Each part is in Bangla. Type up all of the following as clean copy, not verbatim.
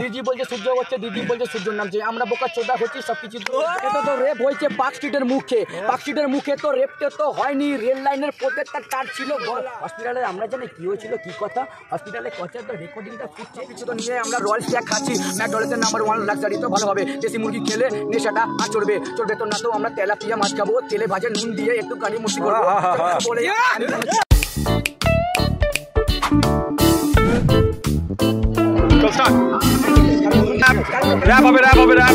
দিদি বলছে সূর্য হচ্ছে, দিদি বলছে সূর্যর নামছে, আমরা বোকা চোদা হচ্ছি সবকিছু। এটা তো রেপ হয়েছে পার্ক স্ট্রিটের মুখে, পার্ক স্ট্রিটের মুখে তো রেপটা তো হয়নি, রেল লাইনের প্রত্যেকটা তার ছিল। হসপিটালে আমরা জানি কি হয়েছিল কি কথা, হসপিটালে কথা তো রেকর্ডিংটা ফুটছে, কিছু তো নিয়ে আমরা রয়্যাল স্ট্যাক খাচ্ছি, ম্যাকডোনাল্ডসের নাম্বার 1 লাক্সারি তো ভালো হবে, দেশি মুরগি খেলে নেশাটা আর চড়বে তো না তো আমরা তেলাপিয়া মাছ খাবো, তেলে ভাজে নুন দিয়ে একটু কানি মুষ্টি করবো বলে র‍্যাপ হবে র‍্যাপ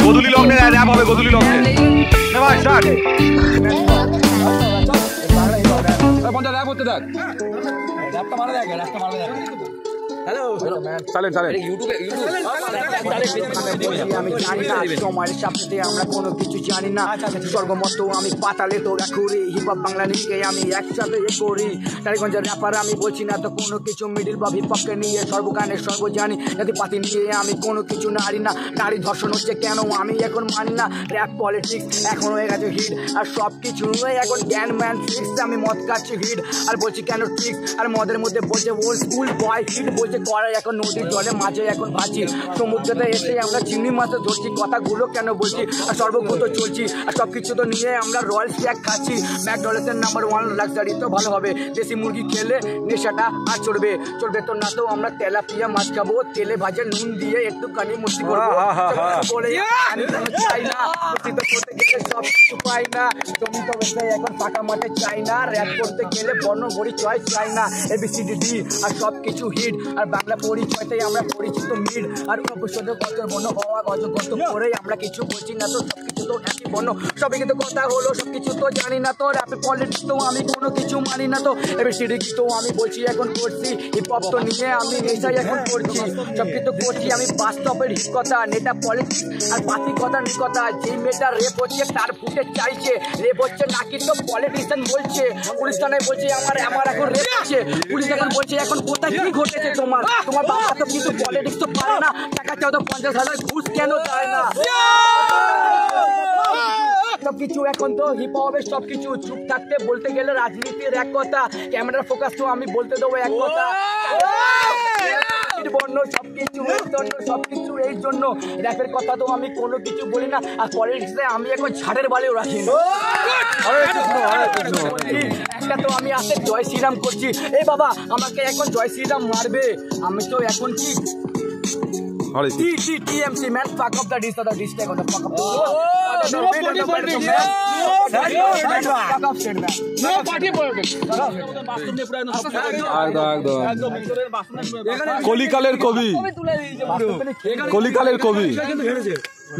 গোধূলি লগ্নে র‍্যাপ হবে, গোধূলি লগ্নে ভাই স্টার্ট র‍্যাপ করতে দেখ, র‍্যাপটা মারা দেখ, র‍্যাপটা মারা দেখ। হ্যালো আমি জানি না সময়ের সাথে আমরা কোনো কিছু জানি না, স্বর্গমত আমি পাতালে তো করি, হিপ হপ বাংলা নিয়ে আমি একসাথে করি, টালিগঞ্জের র্যাপার আমি বলছি না তো কোনো কিছু, মিডিল বা হিপ হপকে নিয়ে সর্বগানের সর্ব জানি, যদি পাতি নিয়ে আমি কোনো কিছু নারী না, নারী ধর্ষণ হচ্ছে কেন আমি এখন মানি না, র্যাপ পলিটিক্স এখন হয়ে গেছে হিট, আর সব কিছু এখন জ্ঞান ম্যান ট্রিক্স, আমি মদ খাচ্ছি হিট আর বলছি কেন ট্রিক্স, আর মদের মধ্যে বলছে ওল্ড স্কুল বয় হিট বলছে করাই, এখন নদীর জলে মাঝে এখন ভাজি, সমুদ্রতে এসে আমরা চিংড়ি মাছে ধরছি, কথাগুলো কেন বলছি আর সর্বভূত চলছি, আর সবকিছু তো নিয়ে আমরা রয়্যাল স্ট্যাক খাচ্ছি, ম্যাকডোনাল্ডসের নাম্বার 1 লাক্সারি তো ভালো হবে, দেশি মুরগি খেলে নেশাটা আর চড়বে তো না তো আমরা তেলাপিয়া মাছ খাবো, তেলে ভাজে নুন দিয়ে একটু কানি মুষ্টি করবো বলে চাই না, করতে গেলে সব কিছু পাই না, জমি তো এখন ফাঁকা মাঠে চাই না, র্যাপ করতে গেলে বর্ণ ভরি চয় চাই না, ABCDD আর সব কিছু হিট, আর বাংলা পরিচয়তে আমরা পরিচিত মিল, আর অবশ্যই কত বর্ণ হওয়া গত করে আমরা কিছু বলছি না তো সবকিছু তো একই বর্ণ, সবই কিন্তু কথা হলো সবকিছু তো জানি না তো, র্যাপে পলিটিক্স তো আমি কোনো কিছু মানি না তো, ABCD তো আমি বলছি এখন করছি, হিপ হপ তো নিয়ে আমি নেশাই এখন করছি, সবকিছু করছি আমি বাস্তবের হিপ কথা, নেটা পলিটিক্স আর বাকি কথা নেই কথা, যে মেয়েটা রেপ হচ্ছে তার ফুটে চাইছে, রেপ হচ্ছে নাকি তো পলিটিশিয়ান বলছে, পুলিশ থানায় বলছে আমার এখন রেপ হচ্ছে, পুলিশ এখন বলছে এখন কোথায় কি ঘটেছে তোমার বাবা তো কিন্তু পলিটিক্স তো পারে না, টাকা চাও তো 50,000 ঘুষ কেন দেয় না, সবকিছু এখন তো হিপ হপের সবকিছু, চুপ থাকতে বলতে গেলে রাজনীতির এক কথা, ক্যামেরার ফোকাস তো আমি বলতে দেবো এক কথা, বর্ণ সবকিছু এই জন্য র্যাপের কথা তো আমি কোনো কিছু বলি না, আর পলিটিক্সে আমি এখন ছাড়ের বালিও রাখি না, একটা তো আমি আসে জয় শ্রীরাম করছি, এই বাবা আমাকে এখন জয় শ্রীরাম মারবে, আমি তো এখন কি TMC man, fuck up the dish, the dish take on the fuck up. No party politics. কলিকালের কবি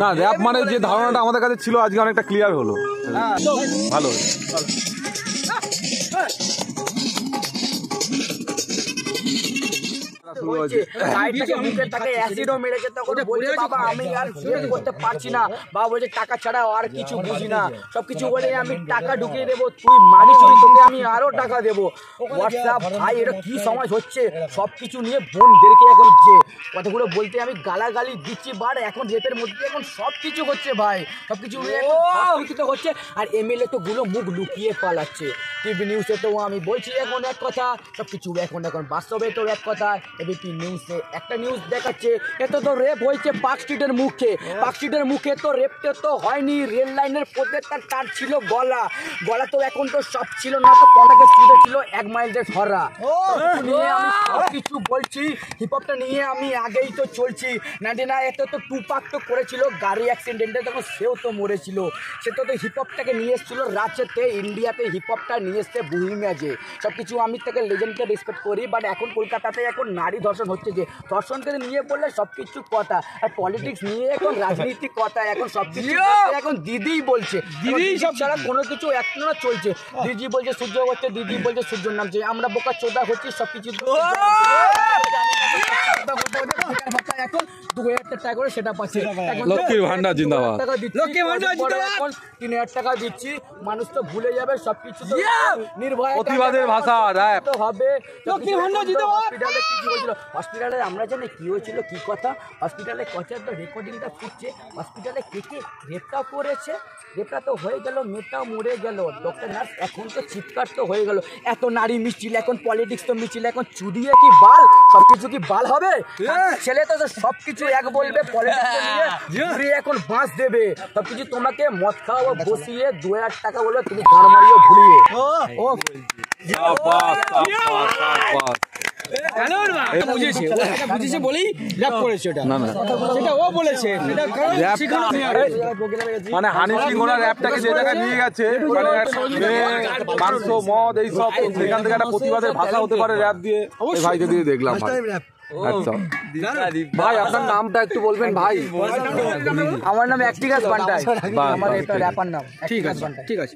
না, র‍্যাপ মানে যে ধারণাটা আমাদের কাছে ছিল আজকে অনেকটা ক্লিয়ার হলো, ভালো। আমি আর করতে পারছি না, বাবা বলছে টাকা ছাড়া আর কিছু বুঝি না, সবকিছু বলে আমি টাকা ঢুকিয়ে দেবো, তুই মানি চুরি তোকে আমি আরো টাকা দেবো, হোয়াটসঅ্যাপ ভাই এটা কি সমাজ হচ্ছে, সবকিছু নিয়ে বোনদেরকে এখন যে কথাগুলো বলতে আমি গালাগালি দিচ্ছি, বাট এখন রেপের মধ্যে এখন সবকিছু হচ্ছে ভাই, সবকিছু হচ্ছে, আর MLA তো গুলো মুখ লুকিয়ে পালাচ্ছে, টিভি নিউজে তো আমি বলছি এখন এক কথা, সবকিছু এখন বাস্তবে তো এক কথা, ABP নিউজে একটা নিউজ দেখাচ্ছে, এটা তো রেপ হয়েছে পার্ক স্ট্রিটের মুখে, পার্ক স্ট্রিটের মুখে তো রেপটা তো হয়নি, রেল লাইনের প্রত্যেকটা তার ছিল গলা তো এখন তো সব ছিল না তো, কন্টাকে স্পিডে ছিল 1 মাইল যে ধরা, নিয়ে আমি সবকিছু বলছি, হিপ হপটা নিয়ে আমি আগেই তো চলছি, 99 এত তো টুপাক তো করেছিল গাড়ি অ্যাক্সিডেন্টে, তখন সেও তো মরেছিল, সে তো হিপ হপটাকে নিয়ে এসেছিল রাজ্যেতে, ইন্ডিয়াতে হিপ হপটা নিয়ে এসছে বুহিম্যাজে, সবকিছু আমি তাকে লেজেন্ডকে রেসপেক্ট করি, বাট এখন কলকাতাতে এখন নারী ধর্ষণ হচ্ছে, যে ধর্ষণকে নিয়ে বললে সবকিছু কথা, আর পলিটিক্স নিয়ে এখন রাজনীতি কথা, এখন সবকিছু এখন দিদিই বলছে, দিদি সব ছাড়া কোনো কিছু এখন চলছে, দিদি বলছে সূর্য হচ্ছে, দিদি বলছে সূর্যর নামছে, আমরা বোকা চোদা হচ্ছি সবকিছু। এখন 2000 টাকা করে সেটা পাচ্ছে। লক্ষ্মীর ভান্ডার জিন্দাবাদ। লক্ষ্মীর ভান্ডার জিন্দাবাদ। 3000 টাকা দিচ্ছি, মানুষ তো ভুলে যাবে সবকিছু, নির্ভয় প্রতিবাদের ভাষা র‍্যাপ হবে। লক্ষ্মীর ভান্ডার জিন্দাবাদ। হসপিটালে কি হয়েছিল, হসপিটালে আমরা জানি কি হয়েছিল কি কথা, হসপিটালে কথার তো রেকর্ডিংটা ফুটছে, হসপিটালে কে কে রেপটাও করেছে, রেপটা তো হয়ে গেল, মেয়েটাও মরে গেল, ডক্টর নার্স এখন তো চিৎকার তো হয়ে গেল, এত নারী মিছিল, এখন পলিটিক্স তো মিছিল, এখন চুদিয়ে কি বাল, সবকিছু কি বাল হবে? ছেলে তো সবকিছু এক বলবে, পলিটিক্স নিয়ে এখন বাঁশ দেবে সবকিছু, তোমাকে মদ খাওয়াবো বসিয়ে 2000 টাকা বলবে, তুমি গান মারিও ভুলিয়ে। ও বুঝেছে বলেই র‍্যাপ করেছে ওটা, না না সেটা ও বলেছে, মানে হানি সিং ওনার র্যাপটাকে যে জায়গায় নিয়ে গেছে, মানে মাংস মদ এইসব, সেখান থেকে একটা প্রতিবাদের ভাষা হতে পারে র্যাপ দিয়ে। এই ভাইকে দিয়ে দেখলাম ভাই। আচ্ছা ভাই, আপনার নামটা একটু বলবেন ভাই? আমার নাম অ্যাক্টিকাস বান্টাই, বাহ, আমার বাহ, এটা ঠিক। র্যাপার নাম। ঠিক আছে, ঠিক আছে।